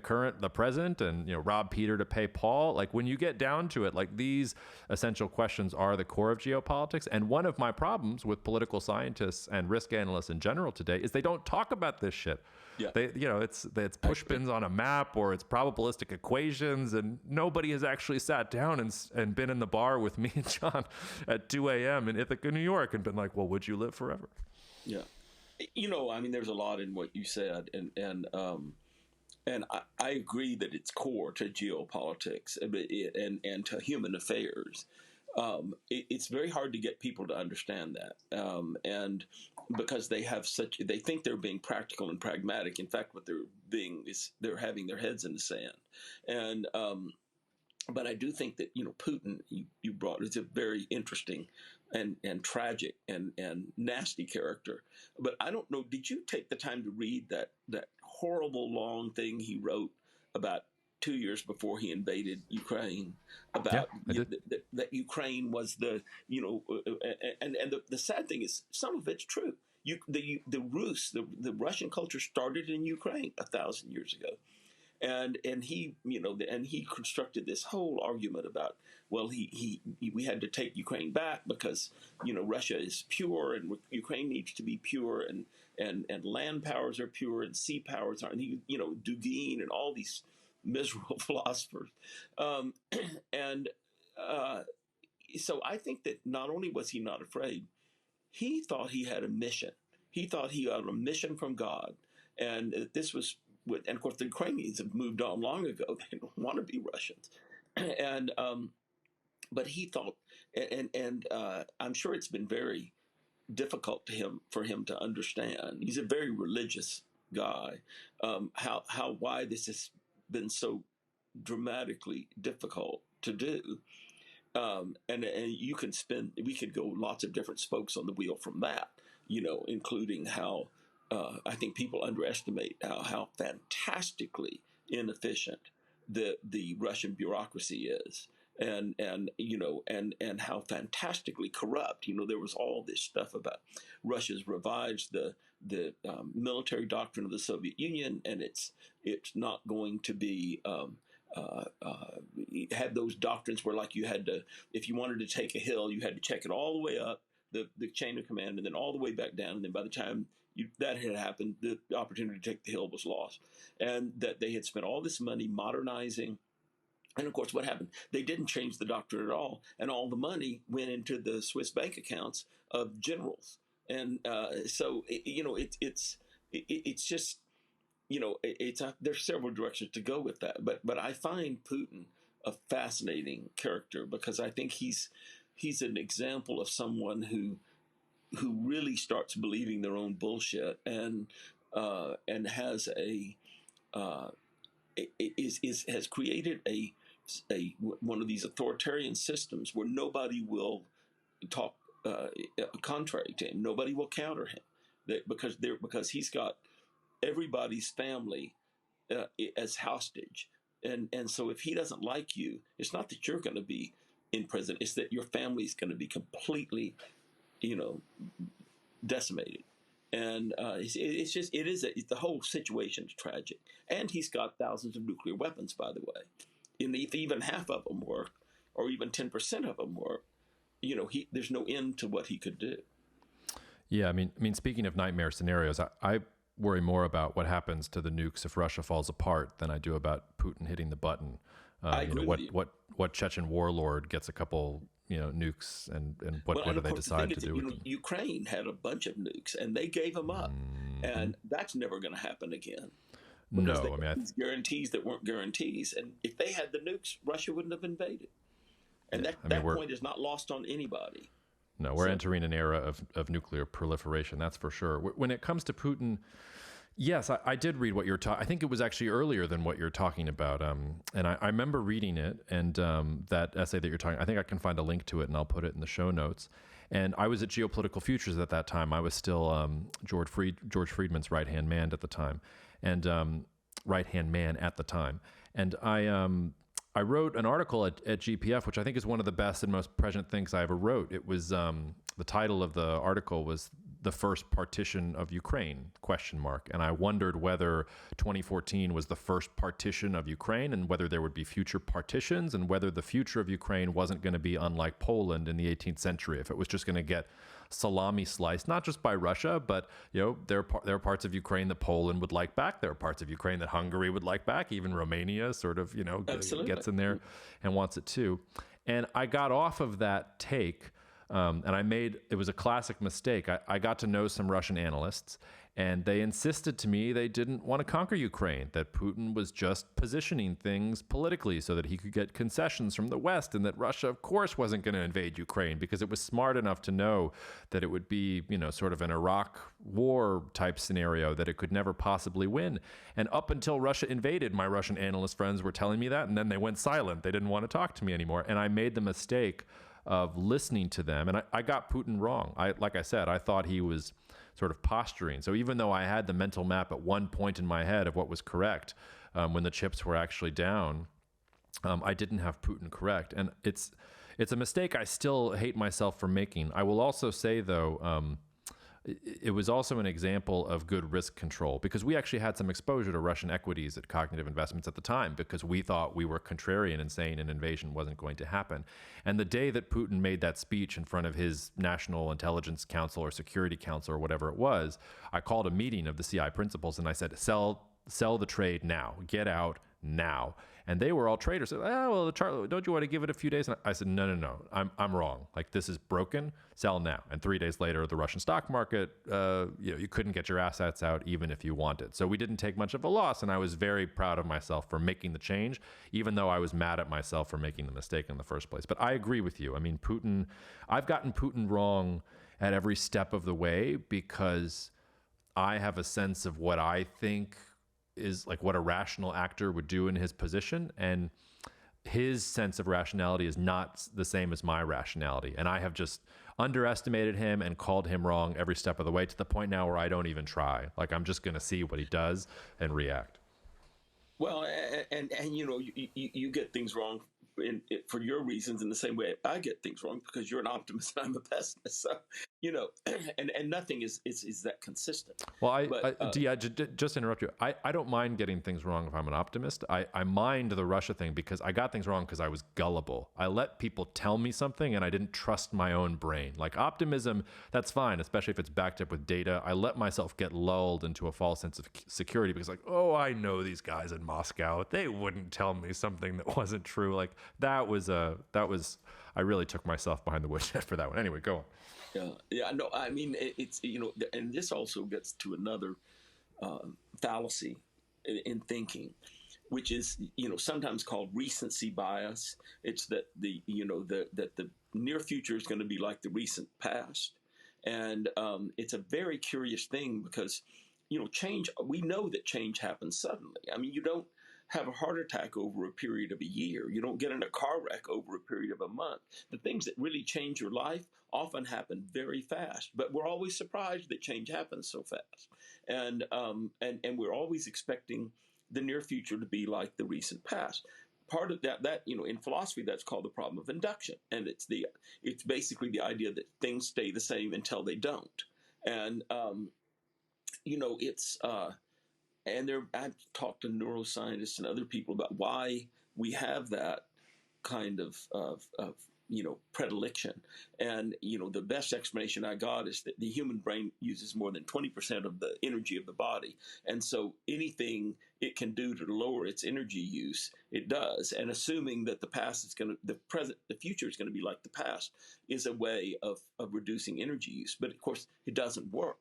present, and rob Peter to pay Paul? Like, when you get down to it, like, these essential questions are the core of geopolitics. And one of my problems with political scientists and risk analysts in general today is they don't talk about this shit. Yeah. It's pushpins on a map, or it's probabilistic equations, and nobody has actually sat down and been in the bar with me and John at 2 a.m. in Ithaca, New York, and been like, well, would you live forever? Yeah. There's a lot in what you said, and I agree that it's core to geopolitics and to human affairs. It's very hard to get people to understand that, and because they think they're being practical and pragmatic. In fact, what they're being is they're having their heads in the sand. And but I do think that Putin, you brought, is a very interesting and tragic and nasty character. But I don't know. Did you take the time to read that horrible long thing he wrote about 2 years before he invaded Ukraine, about that Ukraine was the the sad thing is some of it's true. The Russian culture started in Ukraine 1,000 years ago, and he constructed this whole argument about, well, we had to take Ukraine back because Russia is pure and Ukraine needs to be pure, and land powers are pure and sea powers aren't. Dugin and all these miserable philosophers, so I think that not only was he not afraid, he thought he had a mission. He thought he had a mission from God, and this was. And of course, the Ukrainians have moved on long ago. They don't want to be Russians, and but he thought, and I'm sure it's been very difficult for him to understand. He's a very religious guy. Why this has been so dramatically difficult to do. And we could go lots of different spokes on the wheel from that, including how I think people underestimate how fantastically inefficient the Russian bureaucracy is, and how fantastically corrupt. There was all this stuff about Russia's revised the military doctrine of the Soviet Union, and it's not going to be. Had those doctrines where, like, you had to, if you wanted to take a hill, you had to check it all the way up the chain of command, and then all the way back down, and then by the time that had happened, the opportunity to take the hill was lost, and that they had spent all this money modernizing. And of course, what happened? They didn't change the doctrine at all, and all the money went into the Swiss bank accounts of generals. And so, it's just, there's several directions to go with that. But I find Putin a fascinating character because I think he's an example of someone who really starts believing their own bullshit and has has created a one of these authoritarian systems where nobody will talk contrary to him. Nobody will counter him because he's got everybody's family as hostage. And so if he doesn't like you, it's not that you're going to be in prison. It's that your family's going to be completely, decimated. And the whole situation is tragic. And he's got thousands of nuclear weapons, by the way. And if even half of them work, or even 10% of them work, there's no end to what he could do. Yeah, I mean, speaking of nightmare scenarios, I worry more about what happens to the nukes if Russia falls apart than I do about Putin hitting the button. I agree with you. What Chechen warlord gets a couple nukes and what do they decide to do with them? Ukraine had a bunch of nukes and they gave them up, and that's never going to happen again. No, I mean, guarantees that weren't guarantees, and if they had the nukes, Russia wouldn't have invaded, and that point is not lost on anybody. No, we're entering an era of nuclear proliferation, that's for sure. When it comes to Putin, yes, I did read what you're talking. I think it was actually earlier than what you're talking about, and I remember reading it, and that essay that you're talking. I think I can find a link to it, and I'll put it in the show notes. And I was at Geopolitical Futures at that time. I was still George Friedman's right-hand man at the time, and I wrote an article at GPF, which I think is one of the best and most prescient things I ever wrote. It was the title of the article was "The First Partition of Ukraine?" ? And I wondered whether 2014 was the first partition of Ukraine, and whether there would be future partitions, and whether the future of Ukraine wasn't going to be unlike Poland in the 18th century, if it was just going to get salami sliced, not just by Russia, but there are parts of Ukraine that Poland would like back. There are parts of Ukraine that Hungary would like back. Even Romania sort of gets in there and wants it too. And I got off of that take, and it was a classic mistake. I got to know some Russian analysts, and they insisted to me they didn't want to conquer Ukraine, that Putin was just positioning things politically so that he could get concessions from the West, and that Russia, of course, wasn't going to invade Ukraine because it was smart enough to know that it would be, sort of an Iraq war type scenario that it could never possibly win. And up until Russia invaded, my Russian analyst friends were telling me that, and then they went silent. They didn't want to talk to me anymore. And I made the mistake of listening to them. And I got Putin wrong. Like I said, I thought he was sort of posturing. So even though I had the mental map at one point in my head of what was correct when the chips were actually down, I didn't have Putin correct. And it's a mistake I still hate myself for making. I will also say, though, it was also an example of good risk control, because we actually had some exposure to Russian equities at Cognitive Investments at the time, because we thought we were contrarian and saying an invasion wasn't going to happen. And the day that Putin made that speech in front of his National Intelligence Council or Security Council or whatever it was, I called a meeting of the CI principals and I said, sell the trade now, get out now. And they were all traders. Said, oh, well, the chart, don't you want to give it a few days? And I said, no, I'm wrong. Like, this is broken. Sell now. And 3 days later, the Russian stock market, you couldn't get your assets out even if you wanted. So we didn't take much of a loss. And I was very proud of myself for making the change, even though I was mad at myself for making the mistake in the first place. But I agree with you. I mean, Putin, I've gotten Putin wrong at every step of the way because I have a sense of what I think is like what a rational actor would do in his position. And his sense of rationality is not the same as my rationality. And I have just underestimated him and called him wrong every step of the way, to the point now where I don't even try. Like, I'm just going to see what he does and react. Well, and you get things wrong for your reasons in the same way I get things wrong, because you're an optimist and I'm a pessimist. So, and nothing is that consistent. Well, Dee, just to interrupt you, I don't mind getting things wrong if I'm an optimist. I mind the Russia thing because I got things wrong because I was gullible. I let people tell me something and I didn't trust my own brain. Like, optimism, that's fine, especially if it's backed up with data. I let myself get lulled into a false sense of security because, like, oh, I know these guys in Moscow. They wouldn't tell me something that wasn't true. Like, I really took myself behind the woodshed for that one. Anyway, go on. Yeah. No, I mean, it's, and this also gets to another fallacy in thinking, which is, sometimes called recency bias. It's that the near future is going to be like the recent past. And it's a very curious thing because, change, we know that change happens suddenly. I mean, you don't have a heart attack over a period of a year. You don't get in a car wreck over a period of a month. The things that really change your life often happen very fast, but we're always surprised that change happens so fast. And we're always expecting the near future to be like the recent past. Part of that in philosophy, that's called the problem of induction. And it's basically the idea that things stay the same until they don't. And, I've talked to neuroscientists and other people about why we have that kind of predilection. And, the best explanation I got is that the human brain uses more than 20% of the energy of the body. And so anything it can do to lower its energy use, it does. And assuming that the future is going to be like the past is a way of reducing energy use. But of course, it doesn't work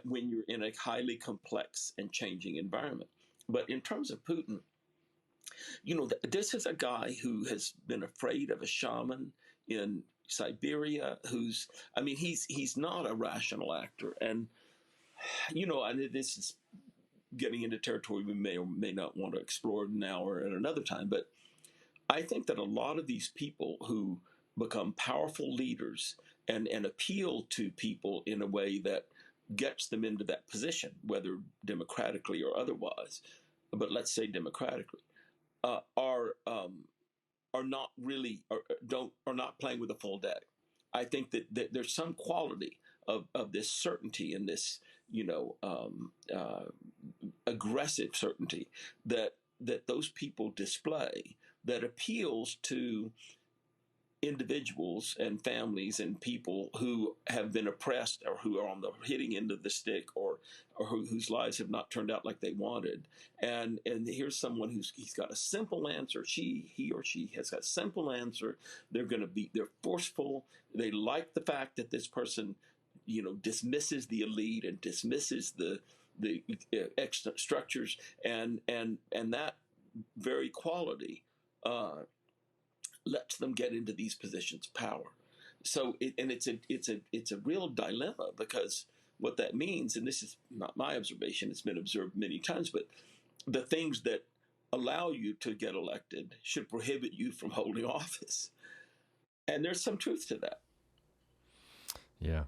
when you're in a highly complex and changing environment. But in terms of Putin, this is a guy who has been afraid of a shaman in Siberia he's not a rational actor. And, this is getting into territory we may or may not want to explore now or at another time. But I think that a lot of these people who become powerful leaders and appeal to people in a way that gets them into that position, whether democratically or otherwise, but let's say democratically, are not playing with a full deck. I think that there's some quality of this certainty and this aggressive certainty that those people display that appeals to individuals and families and people who have been oppressed or who are on the hitting end of the stick or whose lives have not turned out like they wanted. And here's someone he's got a simple answer. He or she has got a simple answer. They're forceful. They like the fact that this person, dismisses the elite and dismisses the extant structures and that very quality, lets them get into these positions of power. So it's a real dilemma, because what that means, and this is not my observation, it's been observed many times, but the things that allow you to get elected should prohibit you from holding office. And there's some truth to that. Yeah.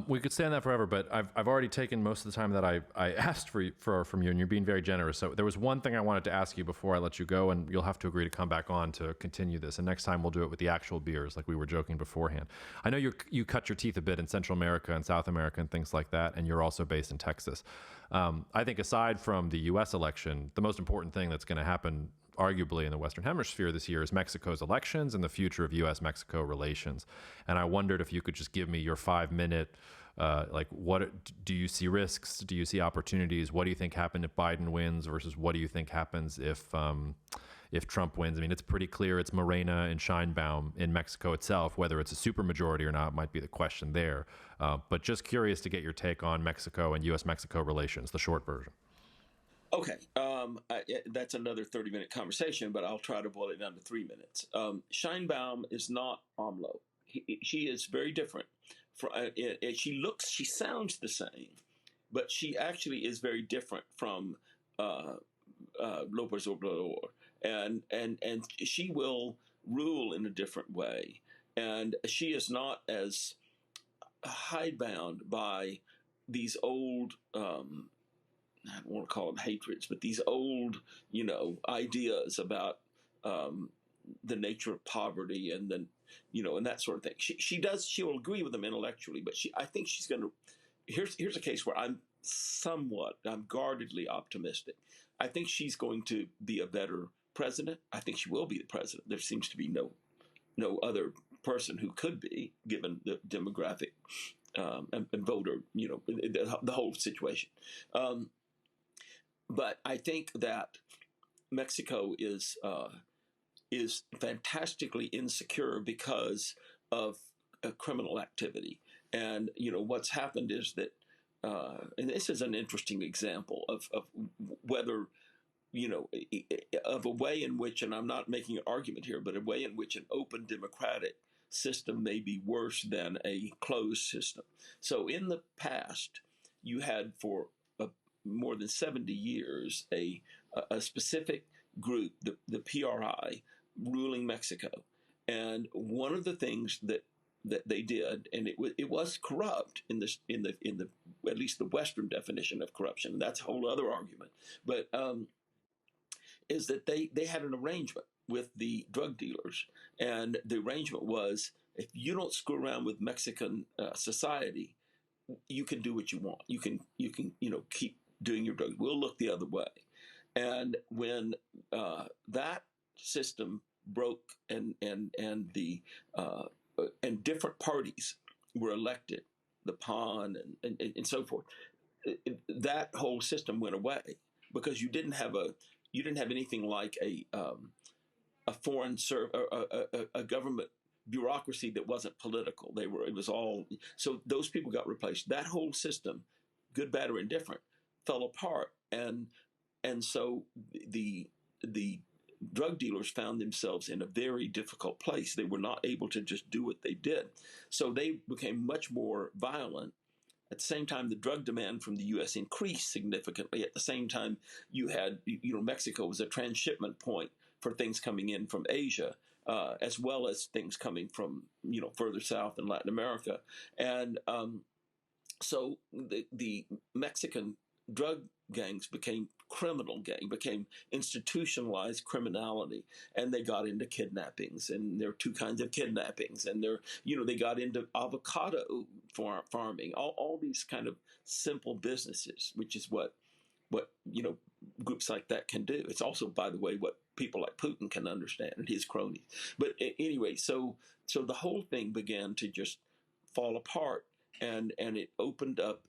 We could stay on that forever, but I've already taken most of the time that I asked for from you, and you're being very generous. So there was one thing I wanted to ask you before I let you go, and you'll have to agree to come back on to continue this. And next time we'll do it with the actual beers, like we were joking beforehand. I know you cut your teeth a bit in Central America and South America and things like that, and you're also based in Texas. I think aside from the U.S. election, the most important thing that's going to happen arguably in the Western Hemisphere this year is Mexico's elections and the future of U.S.-Mexico relations. And I wondered if you could just give me your 5-minute, what do you see risks? Do you see opportunities? What do you think happened if Biden wins versus what do you think happens if if Trump wins. I mean, it's pretty clear it's Morena and Scheinbaum in Mexico itself. Whether it's a supermajority or not might be the question there. But just curious to get your take on Mexico and U.S.-Mexico relations, the short version. Okay, that's another 30-minute conversation, but I'll try to boil it down to 3 minutes. Scheinbaum is not AMLO. She is very different. She sounds the same, but she actually is very different from Lopez Obrador, and she will rule in a different way, and she is not as hidebound by these old. I don't want to call them hatreds, but these old, ideas about the nature of poverty and then, and that sort of thing. She'll agree with them intellectually, but I think she's going to. Here's a case where I'm guardedly optimistic. I think she's going to be a better president. I think she will be the president. There seems to be no other person who could be, given the demographic and voter, the whole situation. But I think that Mexico is fantastically insecure because of criminal activity. And what's happened is that, and this is an interesting example of whether of a way in which, and I'm not making an argument here, but a way in which an open democratic system may be worse than a closed system. So in the past, you had for more than 70 years a specific group, the PRI, ruling Mexico, and one of the things that they did, and it was corrupt in the at least the Western definition of corruption. That's a whole other argument, but is that they had an arrangement with the drug dealers, and the arrangement was, if you don't screw around with Mexican society, you can do what you want. You can keep doing your drugs. We'll look the other way. And when that system broke and different parties were elected, the PAN and so forth, that whole system went away because you didn't have anything like a foreign a government bureaucracy that wasn't political. It was all, so those people got replaced. That whole system, good, bad, or indifferent, fell apart, and so the drug dealers found themselves in a very difficult place. They were not able to just do what they did, so they became much more violent. At the same time, the drug demand from the U.S. increased significantly. At the same time, you had, Mexico was a transshipment point for things coming in from Asia, as well as things coming from, further south in Latin America. And so the Mexican drug gangs became institutionalized criminality, and they got into kidnappings, and there are two kinds of kidnappings, and they got into avocado farming, all these kind of simple businesses, which is what groups like that can do. It's also, by the way, what people like Putin can understand and his cronies. But anyway, so the whole thing began to just fall apart, and it opened up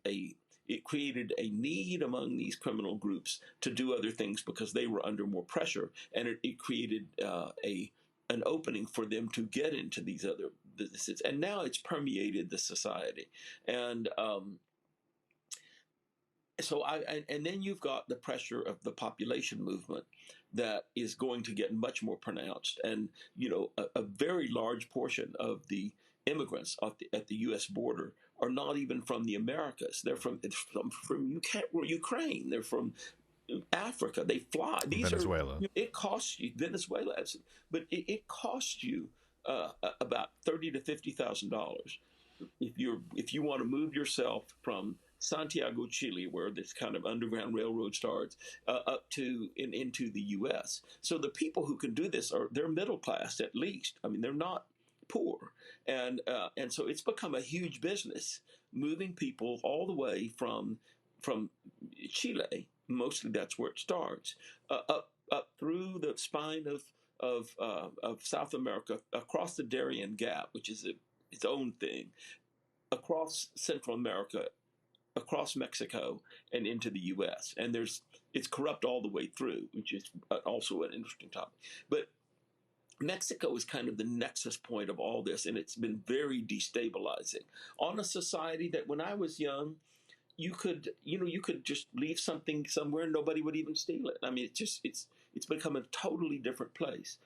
it created a need among these criminal groups to do other things because they were under more pressure, and it created an opening for them to get into these other businesses, and now it's permeated the society, and and then you've got the pressure of the population movement that is going to get much more pronounced, and a very large portion of the immigrants at the U.S. border are not even from the Americas. They're from Ukraine. They're from Africa. They fly. Venezuela. It costs you Venezuela, but it costs you about $30,000 to $50,000 if you want to move yourself from Santiago, Chile, where this kind of underground railroad starts, up to into the U.S. So the people who can do this they're middle class at least. I mean, they're not poor, and so it's become a huge business, moving people all the way from Chile. Mostly that's where it starts, up through the spine of South America, across the Darien Gap, which is its own thing, across Central America, across Mexico, and into the U.S. And it's corrupt all the way through, which is also an interesting topic. But Mexico is kind of the nexus point of all this, and it's been very destabilizing on a society that when I was young, you could just leave something somewhere and nobody would even steal it. I mean, it's become a totally different place.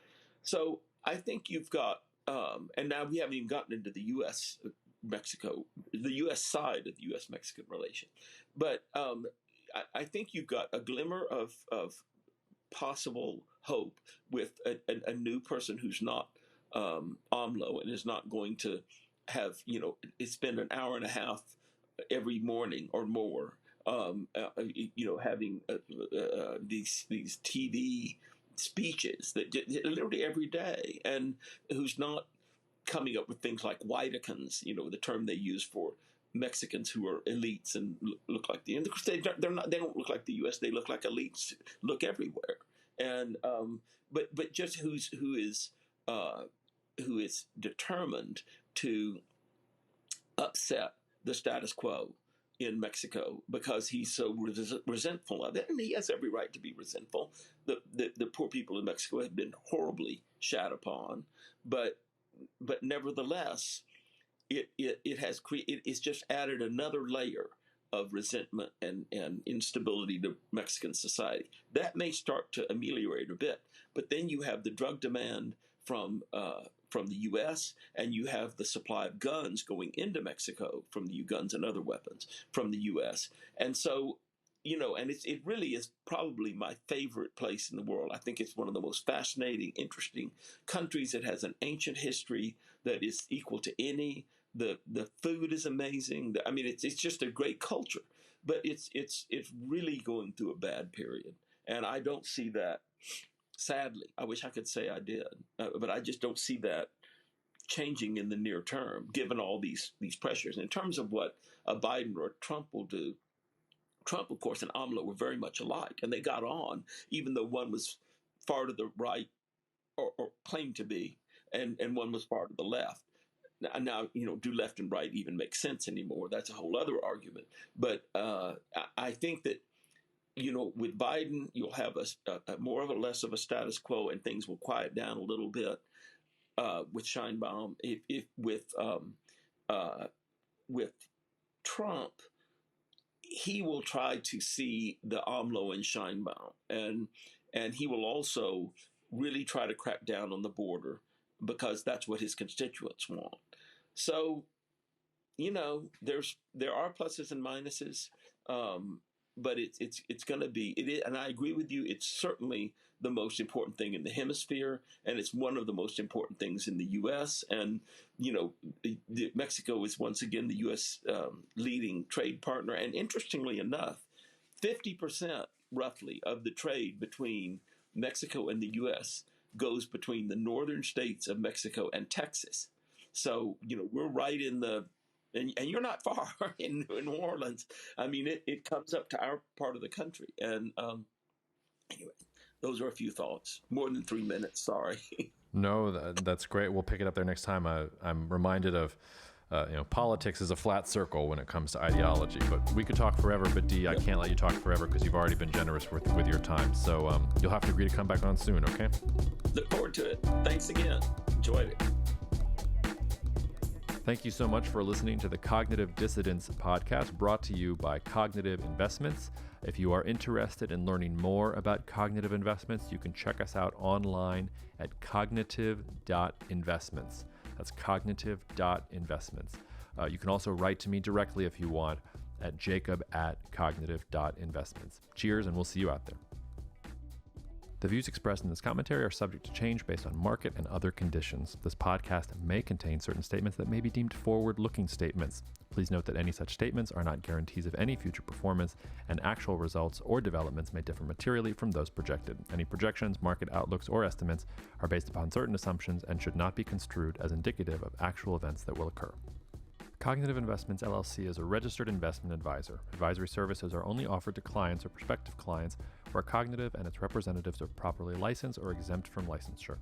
So I think you've got, and now we haven't even gotten into the U.S. Mexico, the U.S. side of the U.S. Mexican relation, but I think you've got a glimmer of possible hope with a new person who's not AMLO and is not going to have spend an hour and a half every morning or more having these TV speeches that literally every day, and who's not coming up with things like whitekins, the term they use for Mexicans who are elites and look like the, and of course they don't look like the U.S. They look like elites, look everywhere, and but just who is determined to upset the status quo in Mexico because he's so resentful of it, and he has every right to be resentful. The poor people in Mexico have been horribly shat upon, but nevertheless, it's just added another layer of resentment and instability to Mexican society. That may start to ameliorate a bit, but then you have the drug demand from the U.S., and you have the supply of guns going into Mexico from the guns and other weapons from the U.S. And so, and it really is probably my favorite place in the world. I think it's one of the most fascinating, interesting countries. It has an ancient history that is equal to any. The food is amazing. I mean, it's just a great culture, but it's really going through a bad period, and I don't see that. Sadly, I wish I could say I did, but I just don't see that changing in the near term, given all these pressures. In terms of what a Biden or a Trump will do, Trump, of course, and AMLO were very much alike, and they got on, even though one was far to the right, or claimed to be, and one was far to the left. Now, do left and right even make sense anymore? That's a whole other argument. But I think that, with Biden, you'll have a more of a less of a status quo, and things will quiet down a little bit. With Sheinbaum, if with Trump, he will try to see the AMLO and Sheinbaum, and he will also really try to crack down on the border because that's what his constituents want. So, there are pluses and minuses. But it's going to be it is, and I agree with you. It's certainly the most important thing in the hemisphere, and it's one of the most important things in the U.S. And Mexico is once again the U.S. Leading trade partner. And interestingly enough, 50% roughly of the trade between Mexico and the U.S. goes between the northern states of Mexico and Texas. So we're right in the. And you're not far in New Orleans. I mean, it comes up to our part of the country. And anyway, those are a few thoughts. More than 3 minutes, sorry. No, that's great. We'll pick it up there next time. I'm reminded of, politics is a flat circle when it comes to ideology. But we could talk forever. But Dee, I can't let you talk forever because you've already been generous with your time. So you'll have to agree to come back on soon, okay? Look forward to it. Thanks again. Enjoyed it. Thank you so much for listening to the Cognitive Dissidents podcast, brought to you by Cognitive Investments. If you are interested in learning more about cognitive investments, you can check us out online at cognitive.investments. That's cognitive.investments. You can also write to me directly if you want at jacob@cognitive.investments. Cheers, and we'll see you out there. The views expressed in this commentary are subject to change based on market and other conditions. This podcast may contain certain statements that may be deemed forward-looking statements. Please note that any such statements are not guarantees of any future performance, and actual results or developments may differ materially from those projected. Any projections, market outlooks, or estimates are based upon certain assumptions and should not be construed as indicative of actual events that will occur. Cognitive Investments LLC is a registered investment advisor. Advisory services are only offered to clients or prospective clients where Cognitive and its representatives are properly licensed or exempt from licensure.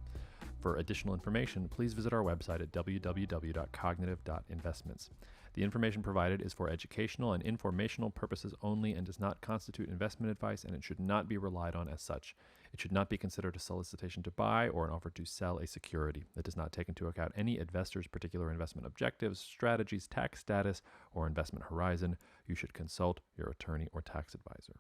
For additional information, please visit our website at www.cognitive.investments. The information provided is for educational and informational purposes only and does not constitute investment advice, and it should not be relied on as such. It should not be considered a solicitation to buy or an offer to sell a security. It does not take into account any investor's particular investment objectives, strategies, tax status, or investment horizon. You should consult your attorney or tax advisor.